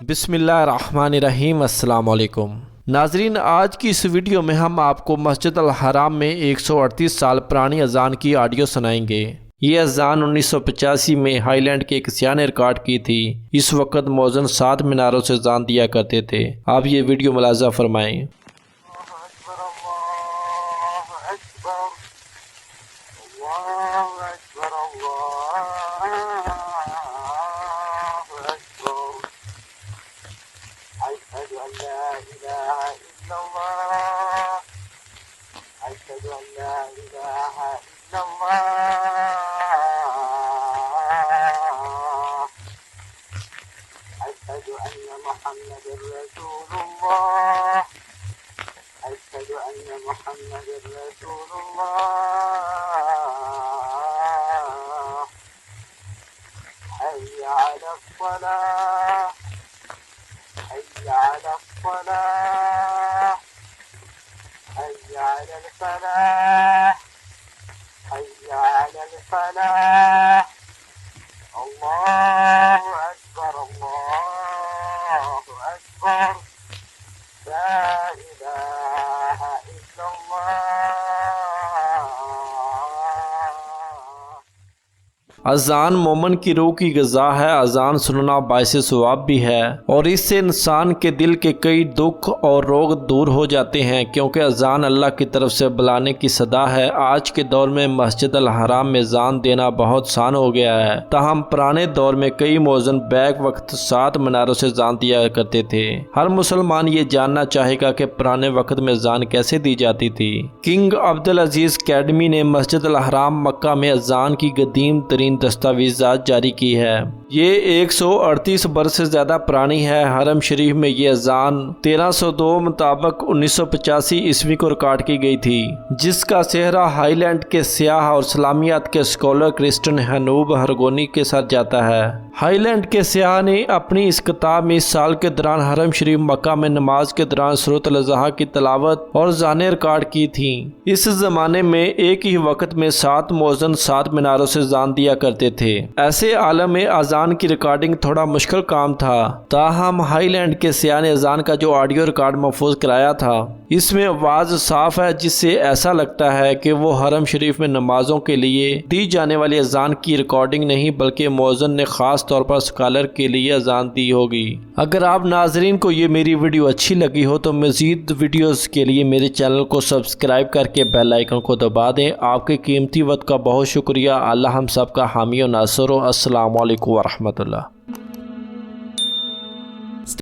बिस्मिल्लाहिर्रहमानिर्रहीम। अस्सलाम वालेकुम नाजरीन, आज की इस वीडियो में हम आपको मस्जिद अल हराम में 138 साल पुरानी अजान की ऑडियो सुनाएंगे। ये अजान 1985 में हाईलैंड के एक सियाह ने रिकॉर्ड की थी। इस वक्त मौज़न 7 मीनारों से अजान दिया करते थे। आप ये वीडियो मुलाज़ा फरमाएं। अजान मोमन की रूह की ग़िज़ा है। अजान सुनना बाइसे सवाब भी है और इससे इंसान के दिल के कई दुख और रोग दूर हो जाते हैं, क्योंकि अजान अल्लाह की तरफ से बुलाने की सदा है। आज के दौर में मस्जिद अल हराम में अजान देना बहुत आसान हो गया है। ताहम पुराने दौर में कई मौज़न बैक वक्त 7 मीनारों से अजान दिया करते थे। हर मुसलमान ये जानना चाहेगा कि पुराने वक्त में अजान कैसे दी जाती थी। किंग अब्दुल अजीज अकेडमी ने मस्जिद अल हराम मक्का में अजान की कदीम तरीन दस्तावेज़ात जारी की है। ये 138 बरस से ज़्यादा पुरानी है। हरम शरीफ में ये अजान 1302 मुताबिक 1985 ईस्वी को रिकॉर्ड की गई थी, जिसका सेहरा हाईलैंड के सियाह और इस्लामियात के स्कॉलर क्रिस्टन हनूब हरगोनी के साथ जाता है। हाईलैंड के सियाह ने अपनी इस किताब में इस साल के दौरान हरम शरीफ मक्का में नमाज के दौरान सूरत अल-अज़हा की तलावत और जाने रिकॉर्ड की थी। इस जमाने में एक ही वक्त में 7 मौज़न 7 मीनारों से अजान दिया करते थे। ऐसे आलम में अजान की रिकॉर्डिंग थोड़ा मुश्किल काम था। ताहम हाईलैंड के सियाह ने अजान का जो ऑडियो रिकॉर्ड महफूज कराया था, इसमें आवाज़ साफ है, जिससे ऐसा लगता है कि वो हरम शरीफ में नमाजों के लिए दी जाने वाली अजान की रिकॉर्डिंग नहीं, बल्कि मौज़न ने खास तौर पर स्कॉलर के लिए अजान दी होगी। अगर आप नाजरीन को ये मेरी वीडियो अच्छी लगी हो तो मज़ीद वीडियोस के लिए मेरे चैनल को सब्सक्राइब करके बेल आइकन को दबा दें। आपके कीमती वक्त का बहुत शुक्रिया। अल्लाह हम सब का हामी और नासर हो। अस्सलाम वालेकुम वरहमतुल्लाह।